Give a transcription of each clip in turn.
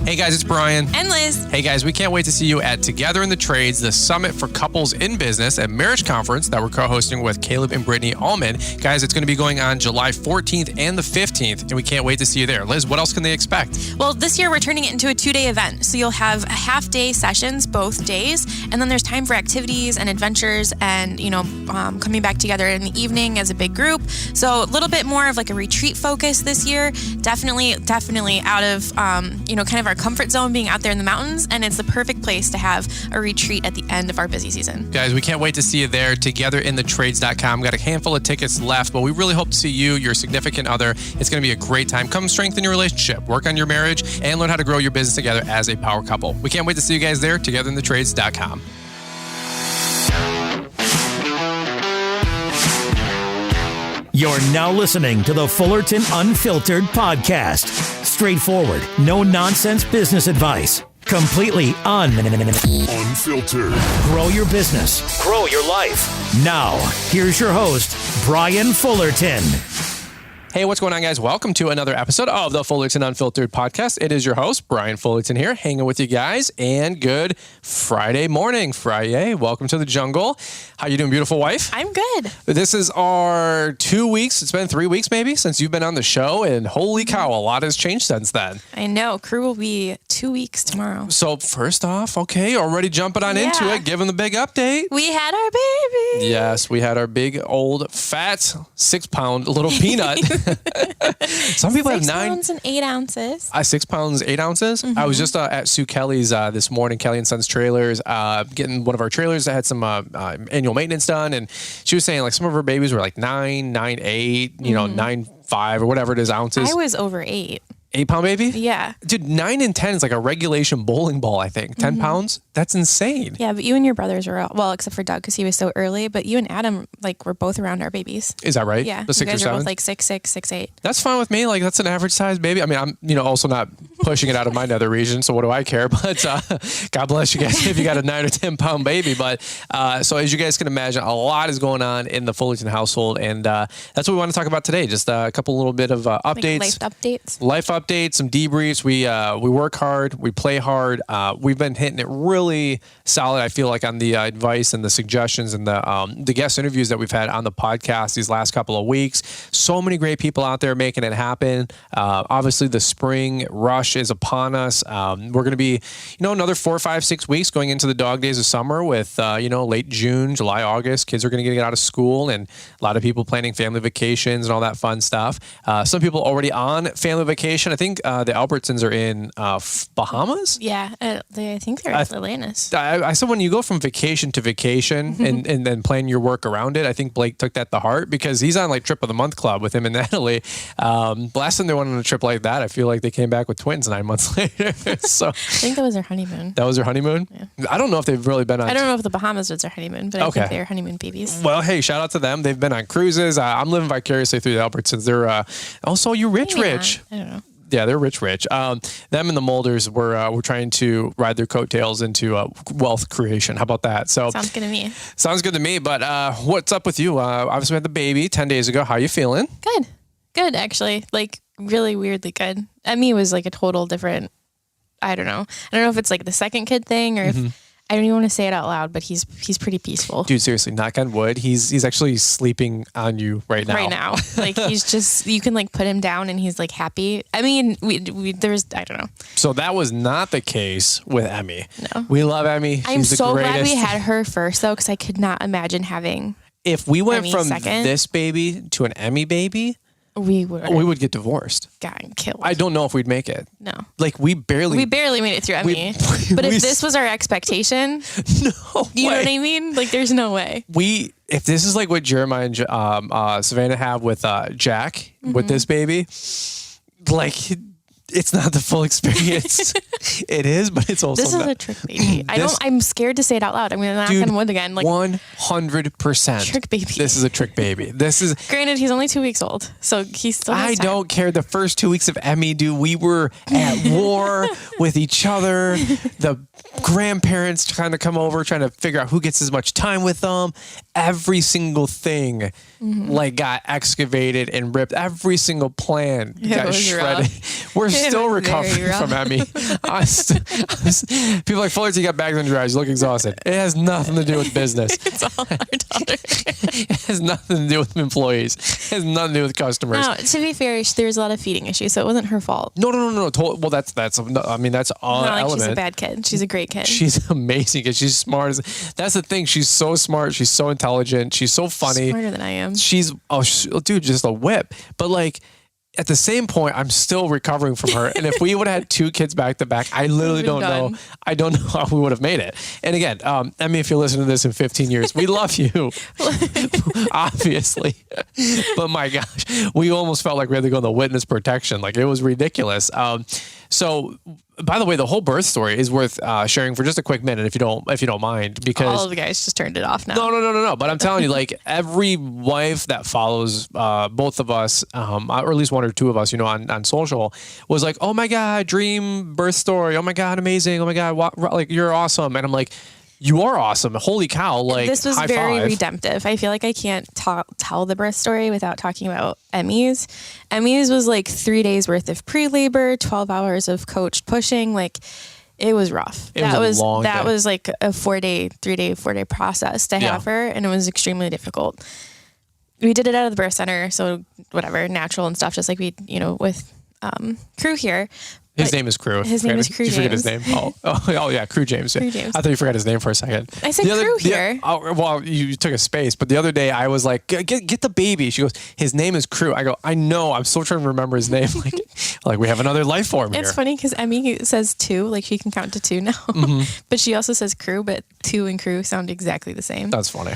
Hey guys, it's Brian. And Liz. Hey guys, we can't wait to see you at Together in the Trades, the summit for couples in business and marriage conference that we're co-hosting with Caleb and Brittany Allman. Guys, it's going to be going on July 14th and the 15th, and we can't wait to see you there. Liz, what else can they expect? Well, this year we're turning it into a 2-day event. So you'll have half-day sessions both days, and then there's time for activities and adventures and, coming back together in the evening as a big group. So a little bit more of like a retreat focus this year. Definitely out of, kind of our comfort zone being out there in the mountains, and it's the perfect place to have a retreat at the end of our busy season. Guys, we can't wait to see you there. TogetherInTheTrades.com. Got a handful of tickets left, but we really hope to see you, your significant other. It's going to be a great time. Come strengthen your relationship, work on your marriage, and learn how to grow your business together as a power couple. We can't wait to see you guys there. TogetherInTheTrades.com. You're now listening to the Fullerton Unfiltered podcast. Straightforward, no nonsense business advice. Completely unfiltered. Grow your business. Grow your life. Now, here's your host, Brian Fullerton. Hey, what's going on, guys? Welcome to another episode of the Fullerton Unfiltered podcast. It is your host, Brian Fullerton here, hanging with you guys, and good Friday morning. Friday, welcome to the jungle. How you doing, beautiful wife? I'm good. This is our 2 weeks. It's been 3 weeks maybe since you've been on the show, and holy cow, a lot has changed since then. I know. Crew will be 2 weeks tomorrow. So first off, okay, already jumping on into it, giving the big update. We had our baby. Yes, we had our big old fat 6-pound little peanut. Some people have 6 pounds and 8 ounces. 6 pounds, 8 ounces. Mm-hmm. I was just at Sue Kelly's this morning, Kelly and Sons Trailers, getting one of our trailers that had some annual maintenance done. And she was saying like some of her babies were like 9, 8, 9.5 or whatever it is ounces. I was over 8. 8-pound baby? Yeah. Dude, 9 and 10 is like a regulation bowling ball, I think. 10 pounds? That's insane. Yeah, but you and your brothers were, well, except for Doug because he was so early, but you and Adam, were both around our babies. Is that right? Yeah. The 6 you guys or 7? are both like 6'6", 6'8". That's fine with me. Like, that's an average size baby. I mean, I'm, also not pushing it out of my nether region, so what do I care? But God bless you guys if you got a 9 or 10 pound baby. But so as you guys can imagine, a lot is going on in the Fullerton household, and that's what we want to talk about today. Just a couple little bit of updates. Life updates, some debriefs. We work hard, we play hard. We've been hitting it really solid, I feel like, on the advice and the suggestions and the guest interviews that we've had on the podcast these last couple of weeks. So many great people out there making it happen. Obviously, the spring rush is upon us. We're going to be, another 4, 5, 6 weeks going into the dog days of summer with, late June, July, August. Kids are going to get out of school, and a lot of people planning family vacations and all that fun stuff. Some people already on family vacation. I think the Albertsons are in Bahamas. Yeah, I think they're in Atlantis. I said when you go from vacation to vacation and then plan your work around it, I think Blake took that to heart because he's on like trip of the month club with him and Natalie. Last time they went on a trip like that, I feel like they came back with twins 9 months later. So I think that was their honeymoon. That was their honeymoon? Yeah. I don't know if they've really been on. I don't know if the Bahamas was their honeymoon, but I think they're honeymoon babies. Well, hey, shout out to them. They've been on cruises. I'm living vicariously through the Albertsons. They're also you rich. I don't know. Yeah, they're rich. Them and the Mulders were trying to ride their coattails into wealth creation. How about that? So sounds good to me. Sounds good to me. But what's up with you? Obviously, we had the baby 10 days ago. How you feeling? Good, actually. Like really weirdly good. Emmy was like a total different. I don't know if it's like the second kid thing or if. I don't even want to say it out loud, but he's pretty peaceful. Dude, seriously, knock on wood. He's actually sleeping on you right now. Right now. Like he's just, you can like put him down and he's like happy. I mean, there's, I don't know. So that was not the case with Emmy. No. We love Emmy. I'm so glad we had her first though, because I could not imagine having If we went Emmy from second. This baby to an Emmy baby, we would get divorced. Gotten killed. I don't know if we'd make it. No. Like we barely made it through Emmy. But if this was our expectation, no you way. know what I mean? Like there's no way. If this is like what Jeremiah and Savannah have with Jack with this baby, like it's not the full experience. It is, but it's also this is a trick baby. I'm scared to say it out loud. I'm gonna knock on wood again. Like 100% trick baby. This is a trick baby. This is granted. He's only 2 weeks old, so he's still. I don't care. The first 2 weeks of Emmy, dude, we were at war with each other. The grandparents trying to come over, trying to figure out who gets as much time with them. Every single thing like got excavated and ripped. Every single plan got shredded. We're still recovering from Emmy. People like, Fullerton, you got bags under your eyes. You look exhausted. It has nothing to do with business. It's all our daughter. It has nothing to do with employees. It has nothing to do with customers. No, to be fair, there was a lot of feeding issues, so it wasn't her fault. No. Well, that's I mean, that's all element. She's a bad kid. She's a great kid. She's amazing because she's smart. That's the thing. She's so smart. She's so intelligent. She's so funny. Smarter than I am. She's dude, just a whip. But like at the same point, I'm still recovering from her. And if we would have had 2 kids back to back, I literally don't know. I don't know how we would have made it. And again, Emmy, if you're listening to this in 15 years, we love you, obviously. But my gosh, we almost felt like we had to go into witness protection. Like it was ridiculous. So, by the way, the whole birth story is worth sharing for just a quick minute, if you don't mind, because all of the guys just turned it off now. No. But I'm telling you, like every wife that follows both of us, or at least one or two of us, on social, was like, "Oh my God, dream birth story! Oh my God, amazing! Oh my God, like you're awesome!" And I'm like, "You are awesome! Holy cow!" Like this was high very five. redemptive. I feel like I can't tell the birth story without talking about Emmy's. Emmy's was like 3 days worth of pre-labor, 12 hours of coached pushing. Like it was rough. That was like a 4-day process to have her, and it was extremely difficult. We did it out of the birth center, so whatever, natural and stuff, just like we, with crew here. His name is Crew. His name is Crew James. You forget his name? Oh yeah, Crew James. Crew James. I thought you forgot his name for a second. I said Crew here. Well, you took a space, but the other day I was like, get the baby. She goes, his name is Crew. I go, I know. I'm still trying to remember his name. Like we have another life form here. It's funny because Emmy says 2, like she can count to 2 now. But she also says Crew, but 2 and Crew sound exactly the same. That's funny.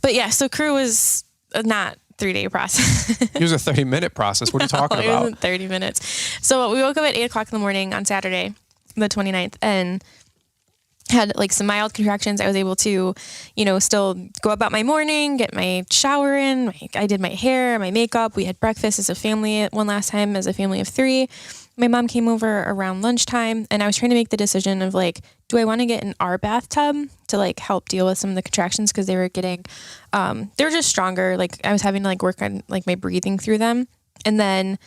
But yeah, so Crew was not 3-day process. It was a 30-minute process. What are you talking about? It wasn't 30 minutes. So we woke up at 8 o'clock in the morning on Saturday, the 29th, and had like some mild contractions. I was able to, still go about my morning, get my shower in. I did my hair, my makeup. We had breakfast as a family one last time as a family of 3. My mom came over around lunchtime, and I was trying to make the decision of like, do I want to get in our bathtub to like help deal with some of the contractions, because they were getting, they were just stronger. Like I was having to like work on like my breathing through them, and then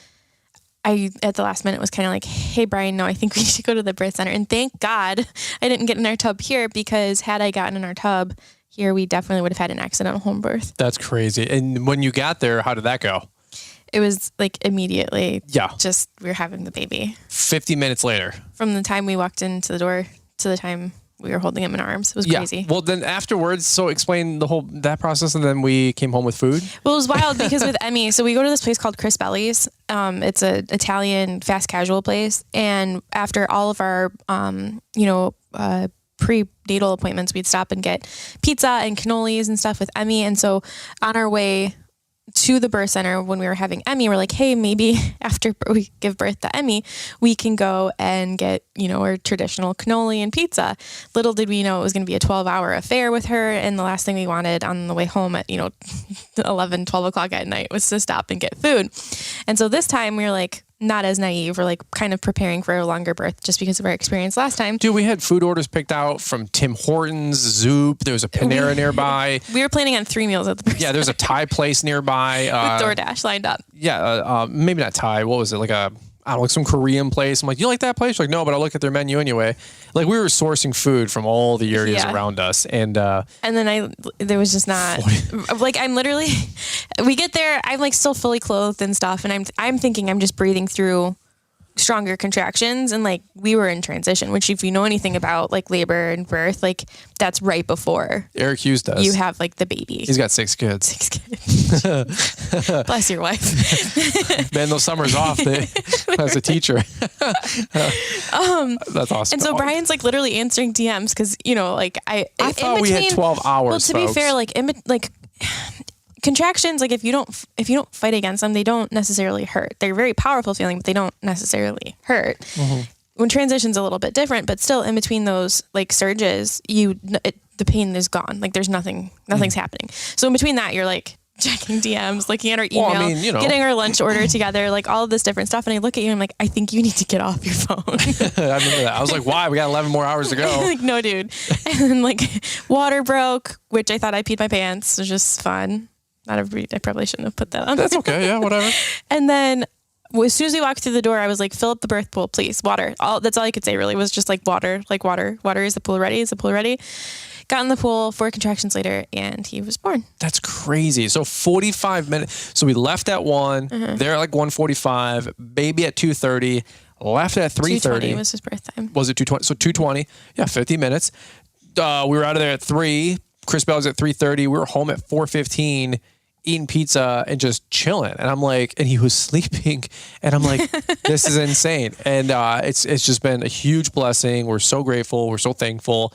I at the last minute was kind of like, hey Brian, no, I think we should go to the birth center. And thank God I didn't get in our tub here, because had I gotten in our tub here, we definitely would have had an accidental home birth. That's crazy. And when you got there, how did that go? It was like immediately. Yeah. Just we were having the baby. 50 minutes later. From the time we walked into the door to the time we were holding him in arms. It was crazy. Yeah. Well, then afterwards, so explain that process, and then we came home with food. Well, it was wild because with Emmy, so we go to this place called Chris Belli's. It's an Italian fast casual place, and after all of our, prenatal appointments, we'd stop and get pizza and cannolis and stuff with Emmy. And so on our way to the birth center when we were having Emmy, we're like, hey, maybe after we give birth to Emmy, we can go and get, our traditional cannoli and pizza. Little did we know it was going to be a 12-hour affair with her. And the last thing we wanted on the way home at, 11, 12 o'clock at night was to stop and get food. And so this time we were like, not as naive. We're like kind of preparing for a longer birth just because of our experience last time. Dude, we had food orders picked out from Tim Hortons, Zoop. There was a Panera nearby. We were planning on 3 meals at the birth Yeah, there's a Thai place nearby. With DoorDash lined up. Yeah, maybe not Thai. What was it? Like some Korean place. I'm like, you like that place? She's like, no, but I'll look at their menu anyway. Like we were sourcing food from all the areas around us. And then there was just not like, I'm literally, we get there, I'm like still fully clothed and stuff. And I'm thinking I'm just breathing through stronger contractions, and like we were in transition, which if you know anything about like labor and birth, like that's right before Eric Hughes does. You have like the baby. He's got 6 kids. 6 kids. Bless your wife. Man, those summers off as a teacher. That's awesome. And so Brian's like literally answering DMs because I thought we had 12 hours. Well, to be fair, like contractions, like if you don't fight against them, they don't necessarily hurt. They're a very powerful feeling, but they don't necessarily hurt. Mm-hmm. When transition's a little bit different, but still in between those like surges, the pain is gone. Like there's nothing's happening. So in between that, you're like checking DMs, looking at our email, Well, I mean, getting our lunch order together, like all of this different stuff. And I look at you and I'm like, I think you need to get off your phone. I remember that. I was like, why? We got 11 more hours to go. Like, no, dude. And then like water broke, which I thought I peed my pants. It was just fun. Not everybody, I probably shouldn't have put that on. That's okay. Yeah, whatever. And then as soon as we walked through the door, I was like, fill up the birth pool, please. Water. That's all I could say really was just like water. Water. Is the pool ready? Is the pool ready? Got in the pool 4 contractions later and he was born. That's crazy. So 45 minutes. So we left at 1, there at like 1:45, baby at 2:30, left at 3:30. 2:20 was his birth time. Was it 2:20? So 2:20. Yeah, 50 minutes. We were out of there at 3. Chris Bell was at 3:30. We were home at 4:15. Eating pizza and just chilling. And I'm like, and he was sleeping. And I'm like, this is insane. And it's just been a huge blessing. We're so grateful. We're so thankful.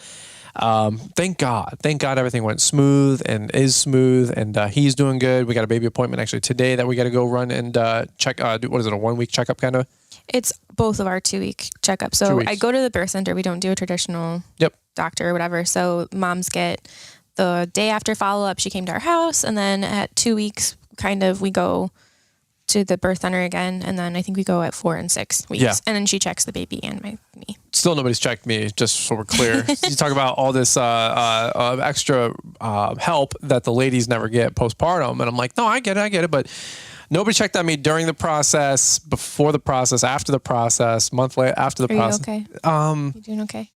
Thank God everything went smooth and is smooth. And he's doing good. We got a baby appointment actually today that we got to go run and check. What is it, a 1-week checkup kind of? It's both of our 2-week checkups. So I go to the birth center. We don't do a traditional doctor or whatever. So moms get the day after follow-up, she came to our house, and then at 2 weeks, kind of, we go to the birth center again, and then I think we go at 4 and 6 weeks. Yeah. And then she checks the baby and me. Still nobody's checked me, just so we're clear. You talk about all this extra help that the ladies never get postpartum, and I'm like, no, I get it, but nobody checked on me during the process, before the process, after the process, month later, after the process. Are you okay? You doing okay?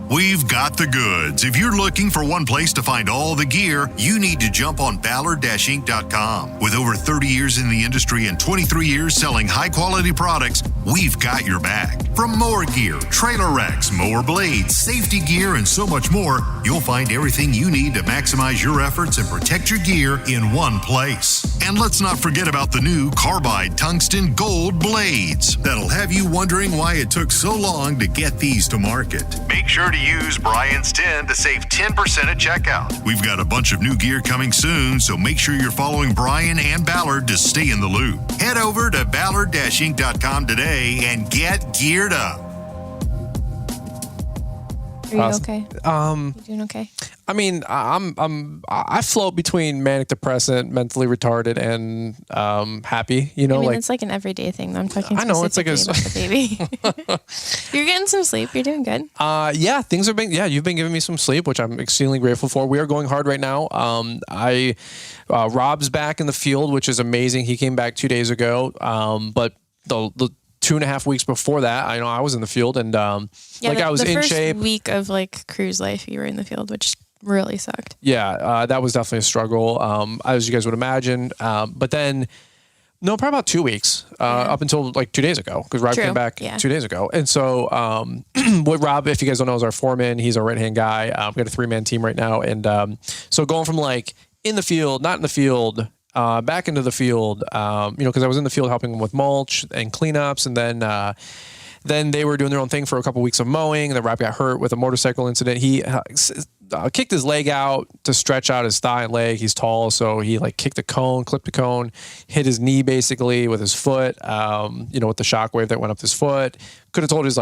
We've got the goods. If you're looking for one place to find all the gear, you need to jump on Ballard-Inc.com. With over 30 years in the industry and 23 years selling high-quality products, we've got your back. From mower gear, trailer racks, mower blades, safety gear, and so much more, you'll find everything you need to maximize your efforts and protect your gear in one place. And let's not forget about the new Carbide Tungsten Gold blades that'll have you wondering why it took so long to get these to market. Make sure to use Brian's 10 to save 10% at checkout. We've got a bunch of new gear coming soon, so make sure you're following Brian and Ballard to stay in the loop. Head over to Ballard-Inc.com today and get geared up. Are you okay? You doing okay? I mean, I float between manic depressant, mentally retarded, and happy. You know, I mean, it's like an everyday thing. I'm talking. I know it's like about the baby. You're getting some sleep. You're doing good. Yeah, things are being. Yeah, you've been giving me some sleep, which I'm extremely grateful for. We are going hard right now. Rob's back in the field, which is amazing. He came back 2 days ago. But the 2.5 weeks before that, I know I was in the field and I was in shape. The first week of like cruise life, you were in the field, which really sucked. Yeah, that was definitely a struggle, as you guys would imagine. But then, no, probably about 2 weeks up until like 2 days ago, because Rob came back 2 days ago. And so what Rob, if you guys don't know, is our foreman. He's our right-hand guy. We've got a 3-man team right now. And so going from like in the field, not in the field, back into the field, because I was in the field helping them with mulch and cleanups, and then they were doing their own thing for a couple weeks of mowing, and then Rob got hurt with a motorcycle incident. He kicked his leg out to stretch out his thigh and leg. He's tall, so he like kicked the cone, clipped the cone, hit his knee basically with his foot, with the shockwave that went up his foot. Could have told his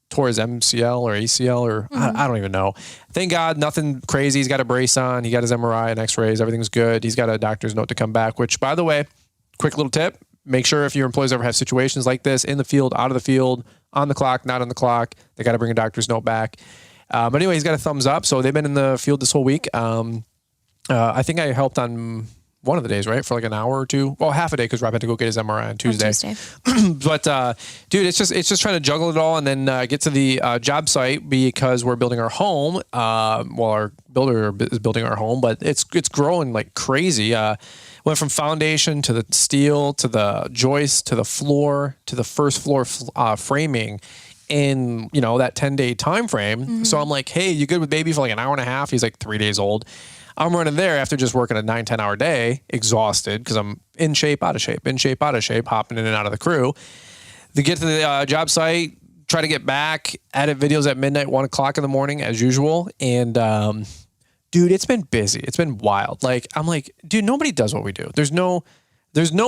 tore his MCL or ACL or I don't even know. Thank God, nothing crazy. He's got a brace on. He got his MRI and x-rays. Everything's good. He's got a doctor's note to come back, which, by the way, quick little tip, make sure if your employees ever have situations like this, in the field, out of the field, on the clock, not on the clock, they got to bring a doctor's note back. But anyway, he's got a thumbs up. So they've been in the field this whole week. I think I helped on one of the days, right? For like an hour or two. Well, half a day, because Rob had to go get his MRI on Tuesday. But dude, it's just trying to juggle it all and then get to the job site, because we're building our home. Our builder is building our home, but it's growing like crazy. Went from foundation to the steel to the joist to the floor to the first floor framing in that 10-day time frame. Mm-hmm. So I'm like, hey, you good with baby for like an hour and a half? He's like 3 days old. I'm running there after just working a 9-10 hour day, exhausted because I'm in shape, out of shape, hopping in and out of the crew. To get to the job site, try to get back, edit videos at midnight, 1 o'clock in the morning as usual. And dude, it's been busy. It's been wild. Like, I'm like, dude, nobody does what we do. There's no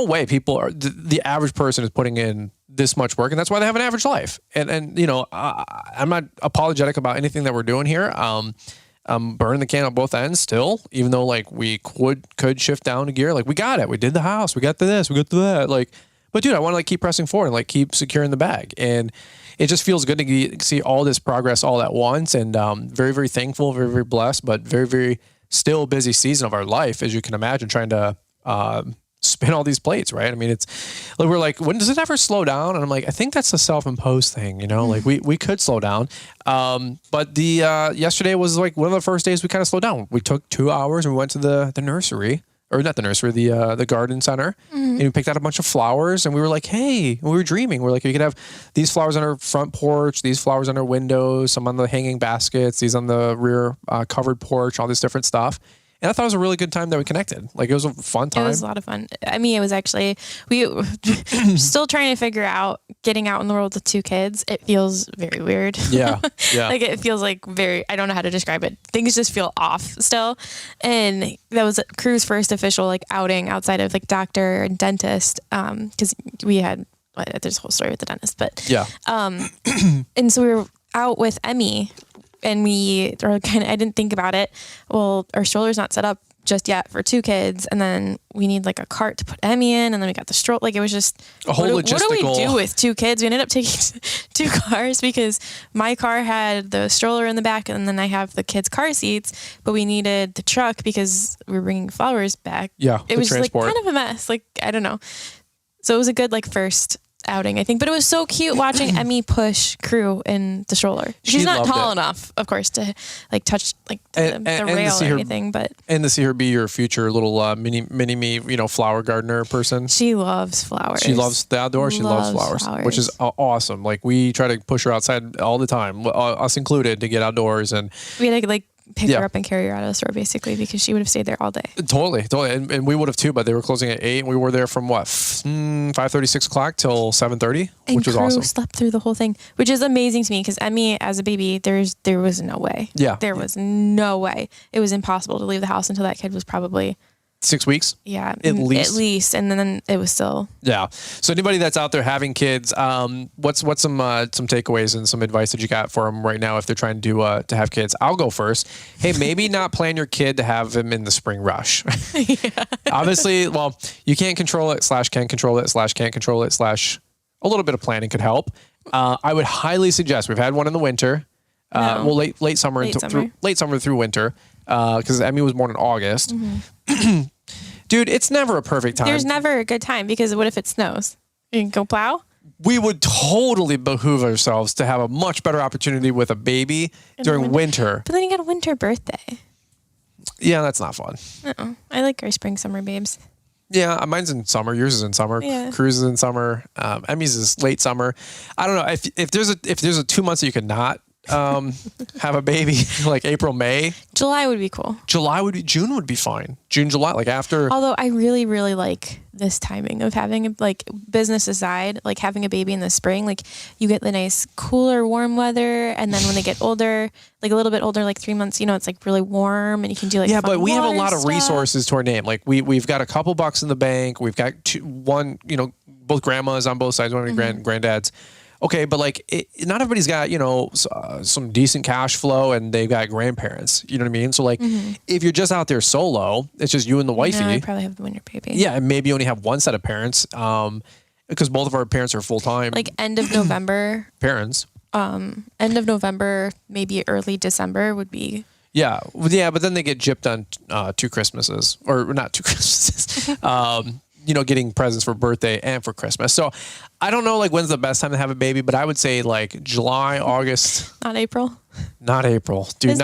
way people are, the average person is putting in this much work, and that's why they have an average life. And I'm not apologetic about anything that we're doing here. burning the can on both ends still, even though like we could shift down a gear. Like we got it. We did the house. We got to this. We got to that. Like, but dude, I want to like keep pressing forward and like keep securing the bag. And it just feels good to see all this progress all at once. And very, very thankful, very, very blessed, but very, very still busy season of our life, as you can imagine, trying to spin all these plates, right? I mean, it's like, we're like, when does it ever slow down? And I'm like, I think that's a self-imposed thing, you know, like we could slow down. But the yesterday was like one of the first days we kind of slowed down. We took 2 hours and we went to the nursery, or not the nursery, the garden center, and we picked out a bunch of flowers, and we were like, hey, we were dreaming. We're like, we could have these flowers on our front porch, these flowers on our windows, some on the hanging baskets, these on the rear covered porch, all this different stuff. And I thought it was a really good time that we connected. Like, it was a fun time. It was a lot of fun. I mean, it was actually, we still trying to figure out getting out in the world with 2 kids. It feels very weird. Yeah. Yeah. Like, it feels like I don't know how to describe it. Things just feel off still. And that was Crew's first official like outing outside of like doctor and dentist. Cause we had, there's a whole story with the dentist, but yeah. And so we were out with Emmy. And I didn't think about it. Well, our stroller's not set up just yet for 2 kids. And then we need like a cart to put Emmy in. And then we got the stroller. Like, it was just a whole logistical. What do we do with 2 kids? We ended up taking 2 cars because my car had the stroller in the back. And then I have the kids' car seats. But we needed the truck because we were bringing flowers back. Yeah. It was transport. like kind of a mess. Like, I don't know. So it was a good like first outing, I think, but it was so cute watching Emmy push Crew in the stroller. She's not tall enough, of course, to like touch like the rail or anything, but and to see her be your future little mini me, you know, flower gardener person. She loves flowers. She loves the outdoors. She loves flowers, which is awesome. Like, we try to push her outside all the time, us included, to get outdoors, and we had to like pick her up and carry her out of the store basically because she would have stayed there all day. Totally. And we would have too, but they were closing at 8 and we were there from 5:30, 6 o'clock till 7:30, which was awesome. Slept through the whole thing, which is amazing to me because Emmy as a baby, there was no way. Yeah. There was no way. It was impossible to leave the house until that kid was probably 6 weeks? Yeah. At least. And then it was still. Yeah. So anybody that's out there having kids, what's some takeaways and some advice that you got for them right now if they're trying to have kids? I'll go first. Hey, maybe not plan your kid to have him in the spring rush. Yeah. Obviously, well, you can't control it / can control it / can't control it / a little bit of planning could help. I would highly suggest, we've had one in the winter. Well, late summer through winter, because Emmy was born in August. Mm-hmm. Dude, it's never a perfect time. There's never a good time because what if it snows? You can go plow? We would totally behoove ourselves to have a much better opportunity with a baby during winter. But then you got a winter birthday. Yeah, that's not fun. Uh-oh. I like our spring, summer babes. Yeah, mine's in summer. Yours is in summer. Yeah. Crew's is in summer. Emmy's is late summer. I don't know if there's a 2 months that you could not have a baby, like April, May. July would be cool. June would be fine. June, July, like after. Although I really, really like this timing of having like business aside, like having a baby in the spring, like you get the nice cooler, warm weather. And then when they get older, like a little bit older, like 3 months, you know, it's like really warm and you can do like, yeah, but we have a lot of stuff. resources to our name. Like we've got a couple bucks in the bank. We've got both grandmas on both sides, one of your granddads. Okay, but like not everybody's got, some decent cash flow and they've got grandparents. You know what I mean? So like if you're just out there solo, it's just you and the wifey. No, I probably have the winter baby. Yeah, and maybe you only have one set of parents because both of our parents are full-time. Like end of November. Parents. End of November, maybe early December would be. Yeah, but then they get gypped on 2 Christmases. Or not 2 Christmases. Getting presents for birthday and for Christmas. So I don't know like when's the best time to have a baby, but I would say like July, August. Not April. Not April. Dude,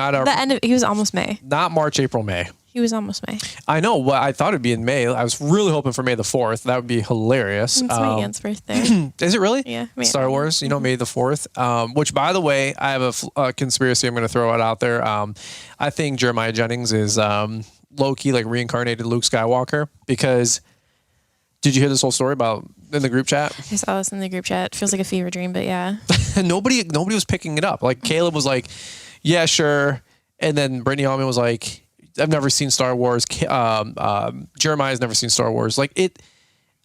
he was almost May. Not March, April, May. He was almost May. I know. Well, I thought it'd be in May. I was really hoping for May the 4th. That would be hilarious. It's my aunt's birthday. Is it really? Yeah. Star Wars, May the 4th. Which, by the way, I have a conspiracy I'm going to throw it out there. I think Jeremiah Jennings is low-key like reincarnated Luke Skywalker because... Did you hear this whole story about in the group chat? I saw this in the group chat. It feels like a fever dream, but yeah. Nobody was picking it up. Like Caleb was like, yeah, sure. And then Brittany Allman was like, I've never seen Star Wars. Jeremiah's never seen Star Wars. Like it,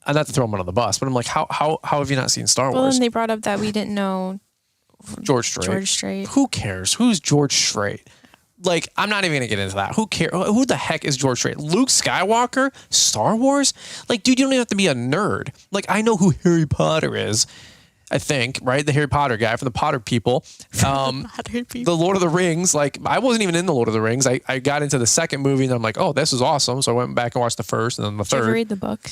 and not to throw him under the bus, but I'm like, how have you not seen Star Well, Wars? and they brought up that we didn't know George Strait. George Strait. Who cares? Who's George Strait? Like, I'm not even going to get into that. Who cares? Who the heck is George Strait? Luke Skywalker? Star Wars? Like, dude, you don't even have to be a nerd. Like, I know who Harry Potter is, I think, right? The Harry Potter guy from the Potter people. The Lord of the Rings. Like, I wasn't even in the Lord of the Rings. I got into the second movie and I'm like, oh, this is awesome. So I went back and watched the first and then the third. Did you ever read the book?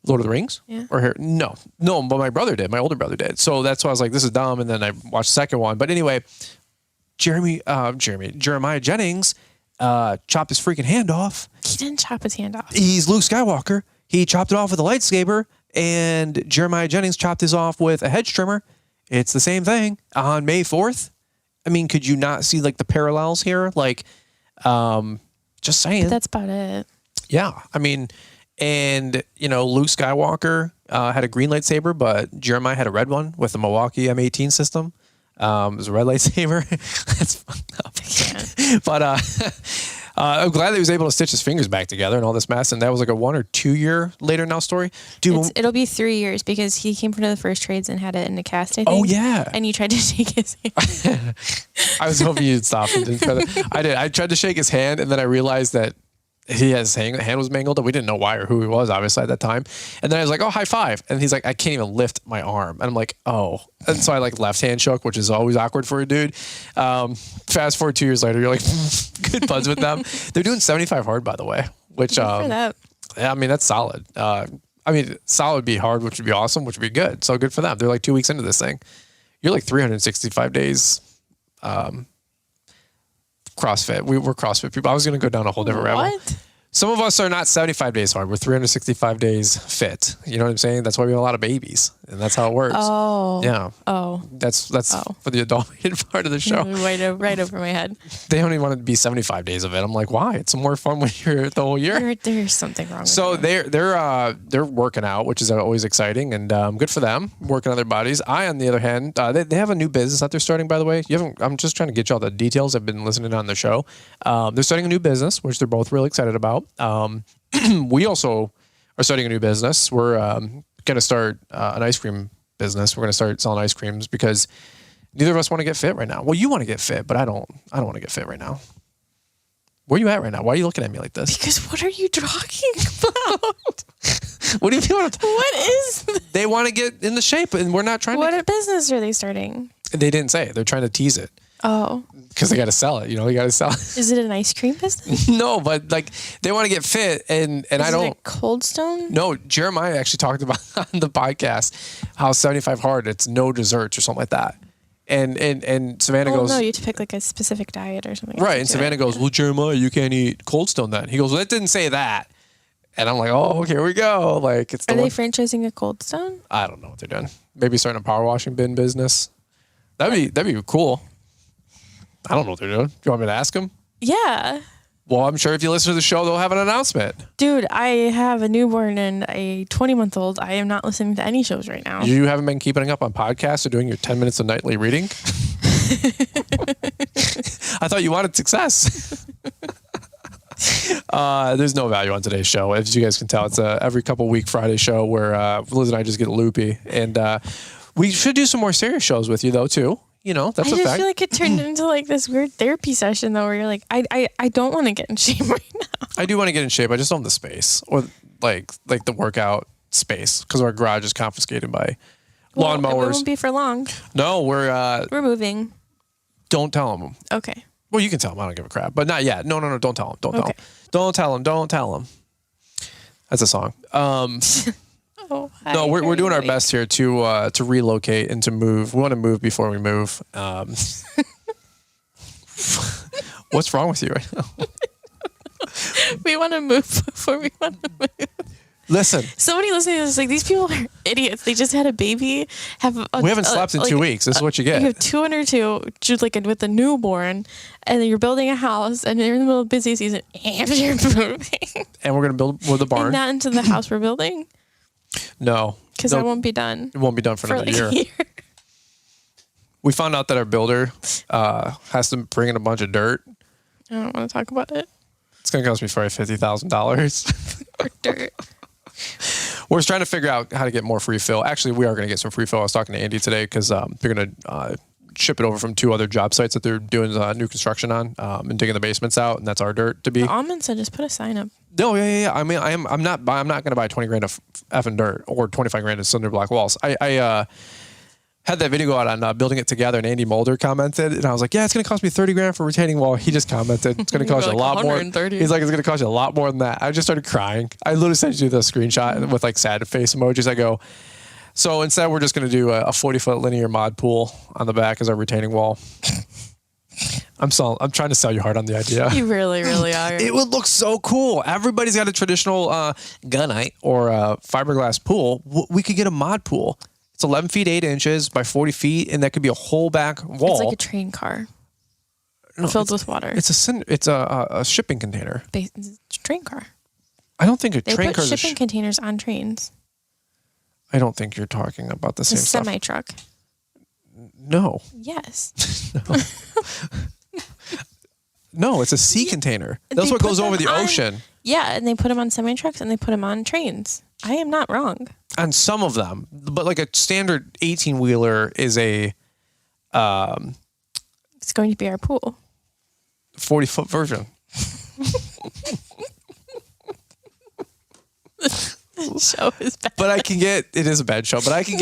Lord of the Rings? Yeah. Or Harry? No, but my brother did. My older brother did. So that's why I was like, this is dumb. And then I watched the second one. But anyway, Jeremiah Jennings chopped his freaking hand off. He didn't chop his hand off. He's Luke Skywalker. He chopped it off with a lightsaber, and Jeremiah Jennings chopped his off with a hedge trimmer. It's the same thing on May 4th. I mean, could you not see like the parallels here? Like, just saying. But that's about it. Yeah. I mean, and you know, Luke Skywalker had a green lightsaber, but Jeremiah had a red one with the Milwaukee M18 system. It was a red lightsaber. That's fucked up. But I'm glad that he was able to stitch his fingers back together and all this mess. And that was like a 1 or 2 year later now story. Dude, It'll be 3 years because he came from the first trades and had it in a cast, I think. Oh, yeah. And you tried to shake his hand. I was hoping you'd stop and didn't try to. I did. I tried to shake his hand and then I realized that his hand was mangled and we didn't know why or who he was obviously at that time. And then I was like, oh, high five. And he's like, I can't even lift my arm. And I'm like, oh. And so I like left hand shook, which is always awkward for a dude. Fast forward 2 years later, you're like, good buds with them. They're doing 75 hard, by the way, which, that. yeah, I mean, that's solid. I mean, solid would be hard, which would be awesome, which would be good. So good for them. They're like 2 weeks into this thing. You're like 365 days, CrossFit. We're CrossFit people. I was going to go down a whole different rabbit hole. What? Some of us are not 75 days hard. We're 365 days fit. You know what I'm saying? That's why we have a lot of babies, and that's how it works. Oh. Yeah. Oh. That's for the adult part of the show. Right over my head. They only want it to be 75 days of it. I'm like, why? It's more fun when you're the whole year. There's something wrong. So with you. they're working out, which is always exciting and good for them, working on their bodies. I, on the other hand, they have a new business that they're starting. By the way, I'm just trying to get you all the details. I've been listening on the show. They're starting a new business, which they're both really excited about. We also are starting a new business. We're going to start an ice cream business. We're going to start selling ice creams because neither of us want to get fit right now. Well, you want to get fit, but I don't want to get fit right now. Where are you at right now? Why are you looking at me like this? Because what are you talking about? What do you want to? What is? They want to get in the shape, and we're not trying to. What business are they starting? They didn't say. They're trying to tease it. Oh. Because they got to sell it. You know, they got to sell it. Is it an ice cream business? No, but like they want to get fit, and I don't. Is it a Cold Stone? No, Jeremiah actually talked about on the podcast how 75 hard. It's no desserts or something like that. And Savannah goes, no, you have to pick like a specific diet or something. Right. And Savannah goes, well, Jeremiah, you can't eat Cold Stone then. He goes, well, that didn't say that. And I'm like, oh, here we go. Like, it's. Are they franchising a Cold Stone? I don't know what they're doing. Maybe starting a power washing bin business. That'd be cool. I don't know what they're doing. Do you want me to ask them? Yeah. Well, I'm sure if you listen to the show, they'll have an announcement. Dude, I have a newborn and a 20-month-old. I am not listening to any shows right now. You haven't been keeping up on podcasts or doing your 10 minutes of nightly reading? I thought you wanted success. There's no value on today's show. As you guys can tell, it's a every couple week Friday show where Liz and I just get loopy. And we should do some more serious shows with you, though, too. You know, that's a fact. I just feel like it turned into like this weird therapy session, though, where you're like, I don't want to get in shape right now. I do want to get in shape. I just don't have the space or like the workout space because our garage is confiscated by lawnmowers. It won't be for long. No, we're moving. Don't tell them. Okay. Well, you can tell them. I don't give a crap. But not yet. No. Don't tell them. Don't tell them. Don't tell them. Don't tell them. That's a song. No, we're doing our best here to relocate and to move. We want to move before we move. What's wrong with you right now? We want to move before we want to move. Listen. Somebody listening to this is like, these people are idiots. They just had a baby. We haven't slept in 2 weeks. This is what you get. You have 2 under 2, just like with a newborn, and then you're building a house, and you're in the middle of busy season, and you're moving. And we're going to build with a barn. And not into the house we're building. No. Because that won't be done. It won't be done for another like year. A year. We found out that our builder has to bring in a bunch of dirt. I don't want to talk about it. It's going to cost me probably $50,000. For dirt. We're just trying to figure out how to get more free fill. Actually, we are going to get some free fill. I was talking to Andy today because they're going to ship it over from 2 other job sites that they're doing new construction on and digging the basements out, and that's our dirt to be. The almonds said just put a sign up. No, yeah. I mean, I'm not going to buy 20 grand of effing dirt or 25 grand of cinder block walls. I had that video go out on building it together, and Andy Mulder commented, and I was like, yeah, it's going to cost me 30 grand for retaining wall. He just commented, it's going to cost you a lot more. He's like, it's going to cost you a lot more than that. I just started crying. I literally sent you the screenshot with like sad face emojis. I go, so instead we're just going to do a 40-foot linear mod pool on the back as our retaining wall. I'm trying to sell you hard on the idea. You really, really are. It would look so cool. Everybody's got a traditional gunite or fiberglass pool. We could get a mod pool. It's 11 feet 8 inches by 40 feet, and that could be a whole back wall. It's like a train car filled with water. It's a shipping container. It's a train car. I don't think a They train put car. shipping containers on trains. I don't think you're talking about the It's same a stuff. semi truck. No. Yes. No, it's a sea container. That's what goes over the ocean. Yeah, and they put them on semi trucks and they put them on trains. I am not wrong. On some of them, but like a standard 18-wheeler is a It's going to be our pool. 40-foot version. Show is bad. But it is a bad show, but I can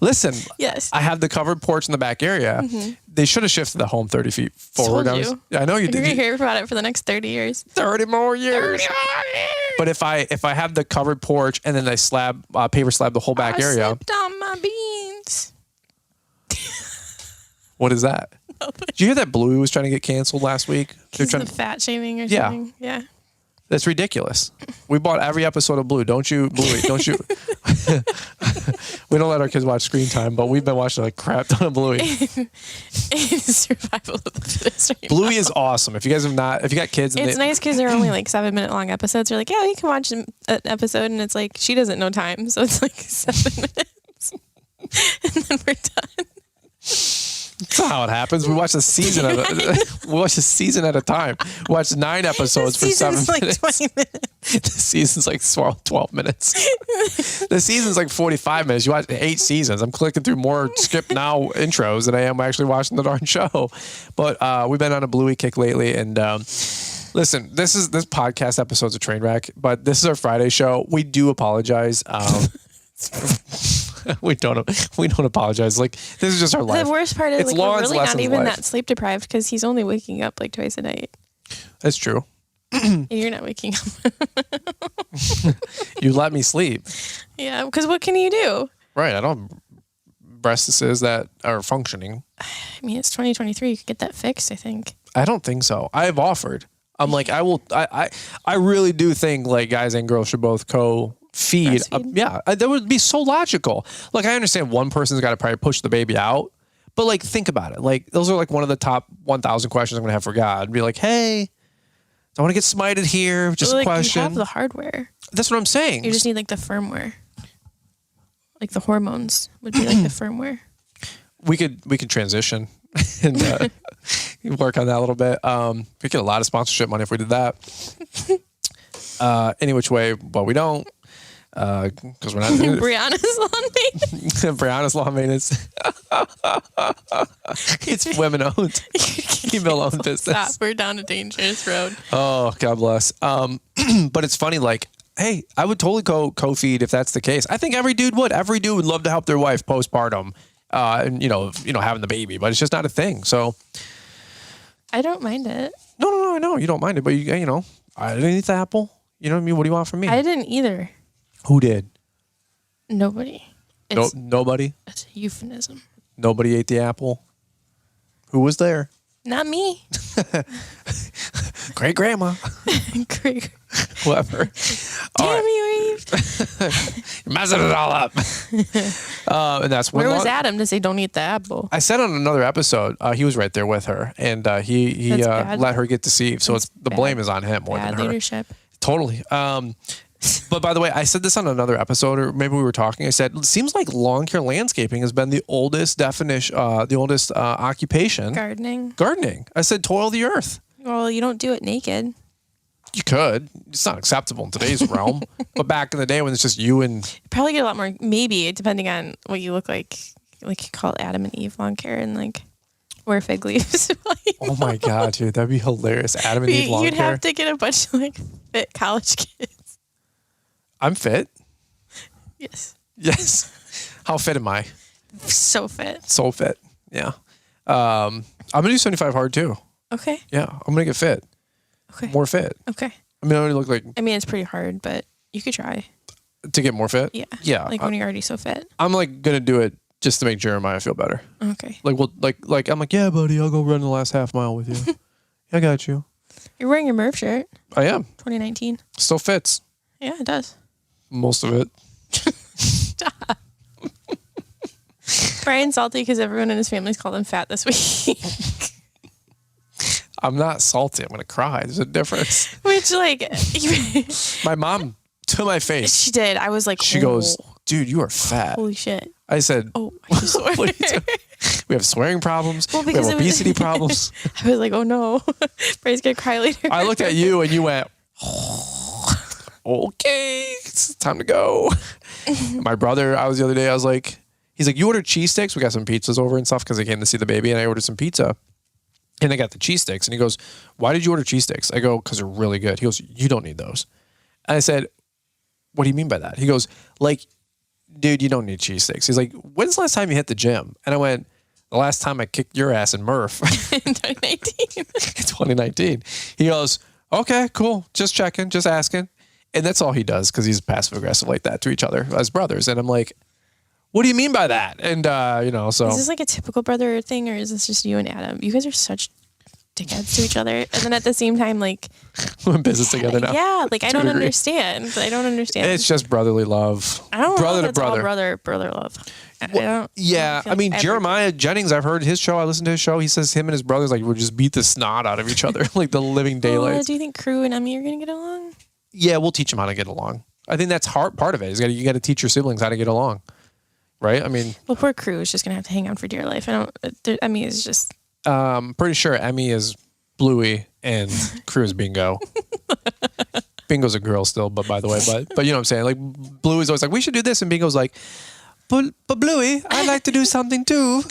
listen. Yes. I have the covered porch in the back area. Mm-hmm. They should have shifted the home 30 feet forward. Told you. I know you You're did. going to hear about it for the next 30 years. 30 more years. But if I have the covered porch and then I paver slab the whole back area. I slipped on my beans. What is that? Did you hear that Bluey was trying to get canceled last week? Because of fat shaming or something? Yeah. That's ridiculous. We bought every episode of Bluey. Don't you? We don't let our kids watch screen time, but we've been watching like crap ton of Bluey. Survival of the fittest. Bluey is awesome. If you got kids, It's nice because they're only like 7-minute long episodes. They're like, yeah, you can watch an episode, and it's like she doesn't know time, so it's like 7 minutes, and then we're done. That's not how it happens. We watch a season at a time. We watch 9 episodes for 7 minutes. Like 20 minutes. The season's like 12 minutes. The season's like 45 minutes. You watch 8 seasons. I'm clicking through more skip now intros than I am actually watching the darn show. But we've been on a Bluey kick lately, and listen, this podcast episode's a train wreck, but this is our Friday show. We do apologize. We don't apologize. Like, this is just our life. The worst part is it's like we're really not even that sleep deprived because he's only waking up like twice a night. That's true. And you're not waking up. You let me sleep. Yeah, because what can you do? Right. I don't have breastises that are functioning. I mean, it's 2023. You could get that fixed, I think. I don't think so. I've offered. I'm like, I really do think like guys and girls should both feed. That would be so logical. Like, I understand one person's got to probably push the baby out, but like, think about it. Like, those are like one of the top 1,000 questions I'm gonna have for God. Be like, hey, don't want to get smited here. Just a question. You have the hardware. That's what I'm saying. You just need like the firmware. Like the hormones would be like the firmware. We could transition and work on that a little bit. We get a lot of sponsorship money if we did that. Any which way, but we don't. Because we're not Brianna's lawn maintenance. Brianna's lawn maintenance. It's women owned, female owned business. Stop. We're down a dangerous road. Oh, God bless. But it's funny. Like, hey, I would totally co-feed if that's the case. I think every dude would. Every dude would love to help their wife postpartum, and having the baby. But it's just not a thing. So I don't mind it. No, I know you don't mind it, but I didn't eat the apple. You know what I mean? What do you want from me? I didn't either. Who did? Nobody. Nobody? It's a euphemism. Nobody ate the apple? Who was there? Not me. Great grandma. Great. Whoever. Damn you, Eve. You're messing it all up. And that's where was Adam to say don't eat the apple? I said on another episode, he was right there with her, and he let her get deceived. So the blame is on him more than her. Leadership. Totally. But by the way, I said this on another episode, or maybe we were talking. I said, it seems like lawn care landscaping has been the oldest occupation. Gardening. I said, toil the earth. Well, you don't do it naked. You could. It's not acceptable in today's realm. But back in the day when it's just you and... You probably get a lot more, maybe, depending on what you look like like call it Adam and Eve long hair and like wear fig leaves. Oh my God, dude. That'd be hilarious. Adam and Eve long You'd hair. have to get a bunch of like fit college kids. I'm fit. Yes. Yes. How fit am I? So fit. So fit. Yeah. I'm going to do 75 hard too. Okay. Yeah. I'm going to get fit. Okay. More fit. Okay. I mean, I already look like. I mean, it's pretty hard, but you could try. To get more fit? Yeah. Yeah. Like when you're already so fit. I'm like going to do it just to make Jeremiah feel better. Okay. Like, well, like I'm like, yeah, buddy, I'll go run the last half mile with you. I got you. You're wearing your Merv shirt. I am. 2019. Still fits. Yeah, it does. Most of it. Stop. Brian's salty because everyone in his family's called him fat this week. I'm not salty. I'm going to cry. There's a difference. Which, like, My mom, to my face, she did. I was like, she goes, dude, you are fat. holy shit. I said, Oh, I just swore. we have swearing problems. Well, We because have it was- obesity problems. I was like, oh no. Brian's going to cry later. I looked at you and you went, okay, it's time to go. My brother, I was the other day, I was like, he's like, you ordered cheese sticks? We got some pizzas over and stuff because they came to see the baby, and I ordered some pizza. And I got the cheese sticks. And he goes, why did you order cheese sticks? I go, because they're really good. He goes, you don't need those. And I said, what do you mean by that? He goes, like, dude, you don't need cheese sticks. He's like, when's the last time you hit the gym? And I went, the last time I kicked your ass in Murph. In 2019. 2019. He goes, okay, cool. Just checking, just asking. And that's all he does because he's passive aggressive like that to each other as brothers. And I'm like, what do you mean by that? And, so. Is this like a typical brother thing, or is this just you and Adam? You guys are such dickheads to each other. And then at the same time, like. We're in business together now. Yeah, like I don't a degree. understand. I don't understand. It's just brotherly love. I don't brother know to if it's all brother. brother love. Yeah, I mean, Jeremiah Jennings, I've heard his show. I listened to his show. He says him and his brothers like would just beat the snot out of each other, like the living daylights. Do you think Crew and Emmy are going to get along? Yeah, we'll teach them how to get along. I think that's part of it. You got to teach your siblings how to get along, right? I mean, Well, poor Crew is just going to have to hang on for dear life. Emmy is just. pretty sure Emmy is Bluey and Crew is Bingo. Bingo's a girl still, but by the way, but you know what I'm saying? Like Bluey's always like, we should do this, and Bingo's like, but Bluey, I'd like to do something too.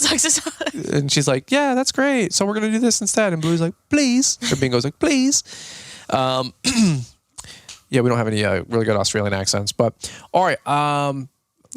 And she's like, yeah, that's great. So we're gonna do this instead. And Bluey's like, please. Or Bingo's like, please. Yeah, we don't have any really good Australian accents, but all right.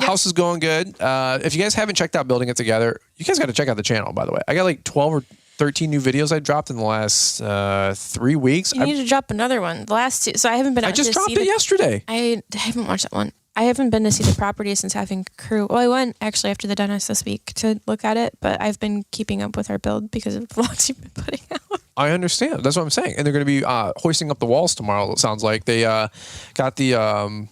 House is going good. If you guys haven't checked out Building It Together, you guys got to check out the channel, by the way. I got like 12 or 13 new videos I dropped in the last 3 weeks. You need to drop another one. The last two. So I haven't been out I just to dropped see it yesterday. I haven't watched that one. I haven't been to see the property since having Crew. Well, I went actually after the dentist this week to look at it, but I've been keeping up with our build because of the vlogs you've been putting out. I understand. That's what I'm saying. And they're going to be hoisting up the walls tomorrow, it sounds like. They got the,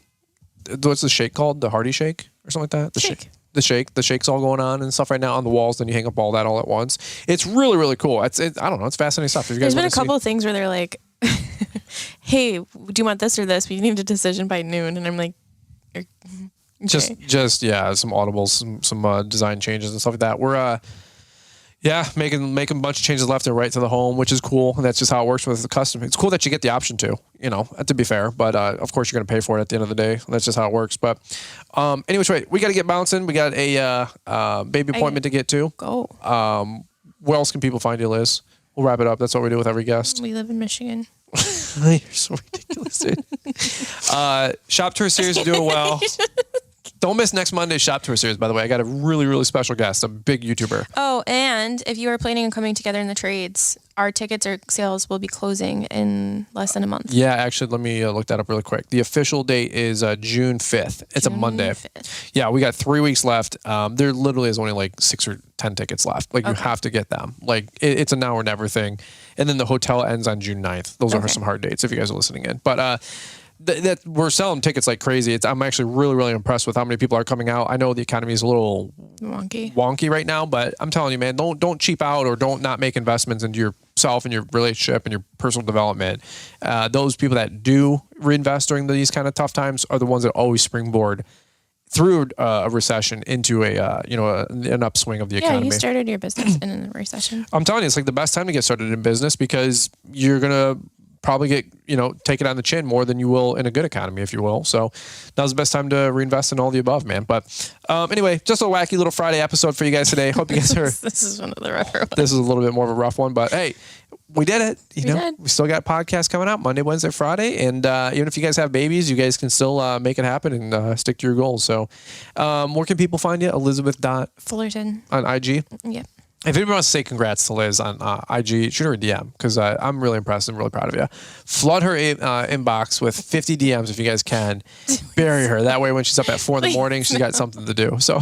what's the shake called? The Hardy Shake or something like that? The shake's all going on and stuff right now on the walls. Then you hang up all that all at once. It's really, really cool. I don't know. It's fascinating stuff. If you guys There's been a couple of things where they're like, hey, do you want this or this? We need a decision by noon. And I'm like, okay. Just some audibles, some design changes and stuff like that. We're making a bunch of changes left and right to the home, which is cool. And that's just how it works with the custom. It's cool that you get the option to, to be fair. But of course, you're going to pay for it at the end of the day. That's just how it works. But anyway, we got to get bouncing. We got a baby appointment to get to. Go. Where else can people find you, Liz? We'll wrap it up. That's what we do with every guest. We live in Michigan. You're so ridiculous, dude. Shop Tour Series are doing well. Don't miss next Monday's Shop Tour Series, by the way. I got a really, really special guest, a big YouTuber. Oh, and if you are planning on coming together in the trades, our tickets or sales will be closing in less than a month. Yeah, actually, let me look that up really quick. The official date is June 5th. It's a Monday. 5th. Yeah, we got 3 weeks left. There literally is only like 6 or 10 tickets left. Like, you have to get them. Like, it's a now or never thing. And then the hotel ends on June 9th. Those are some hard dates if you guys are listening in. But that we're selling tickets like crazy. I'm actually really, really impressed with how many people are coming out. I know the economy is a little wonky right now, but I'm telling you, man, don't cheap out or don't not make investments into yourself and your relationship and your personal development. Those people that do reinvest during these kind of tough times are the ones that always springboard through a recession into an upswing of the economy. Yeah, you started your business in a recession. I'm telling you, it's like the best time to get started in business because you're gonna probably get, take it on the chin more than you will in a good economy, if you will. So now's the best time to reinvest in all the above, man. But anyway, just a wacky little Friday episode for you guys today. Hope you guys are. This is one of the rougher ones. This is a little bit more of a rough one, but hey, we did it. We still got podcasts coming out Monday, Wednesday, Friday. And even if you guys have babies, you guys can still make it happen and stick to your goals. So where can people find you? Elizabeth Fullerton on IG. Yep. If anybody wants to say congrats to Liz on IG, shoot her a DM because I'm really impressed and really proud of you. Flood her inbox with 50 DMs if you guys can. Bury her. That way when she's up at 4 a.m, she's got something to do. So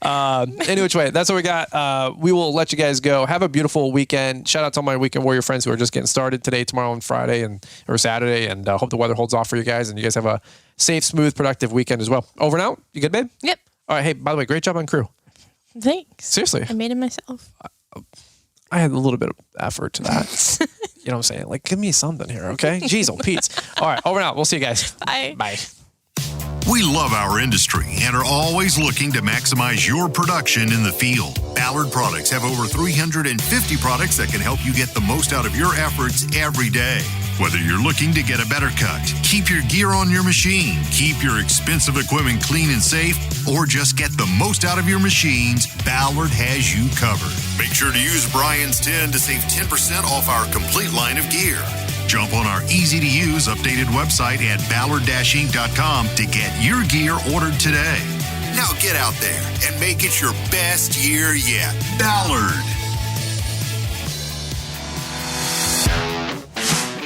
any which way, that's what we got. We will let you guys go. Have a beautiful weekend. Shout out to all my Weekend Warrior friends who are just getting started today, tomorrow, and Friday or Saturday. And hope the weather holds off for you guys. And you guys have a safe, smooth, productive weekend as well. Over and out. You good, babe? Yep. All right. Hey, by the way, great job on crew. Thanks. Seriously. I made it myself. I had a little bit of effort to that. You know what I'm saying? Like, give me something here, okay? Jeez, oh, Pete. All right, over and out. We'll see you guys. Bye. Bye. We love our industry and are always looking to maximize your production in the field. Ballard Products have over 350 products that can help you get the most out of your efforts every day. Whether you're looking to get a better cut, keep your gear on your machine, keep your expensive equipment clean and safe, or just get the most out of your machines, Ballard has you covered. Make sure to use Brian's 10 to save 10% off our complete line of gear. Jump on our easy-to-use updated website at ballard-inc.com to get your gear ordered today. Now get out there and make it your best year yet. Ballard.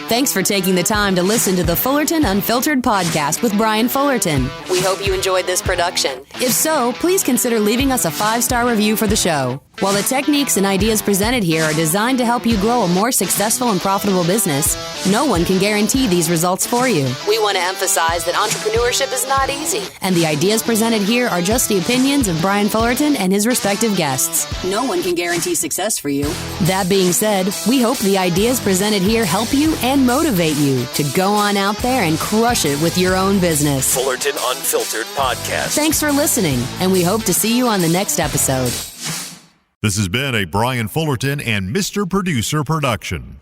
Thanks for taking the time to listen to the Fullerton Unfiltered podcast with Brian Fullerton. We hope you enjoyed this production. If so, please consider leaving us a 5-star review for the show. While the techniques and ideas presented here are designed to help you grow a more successful and profitable business, no one can guarantee these results for you. We want to emphasize that entrepreneurship is not easy, and the ideas presented here are just the opinions of Brian Fullerton and his respective guests. No one can guarantee success for you. That being said, we hope the ideas presented here help you and motivate you to go on out there and crush it with your own business. Fullerton Unfiltered Podcast. Thanks for listening, and we hope to see you on the next episode. This has been a Brian Fullerton and Mr. Producer production.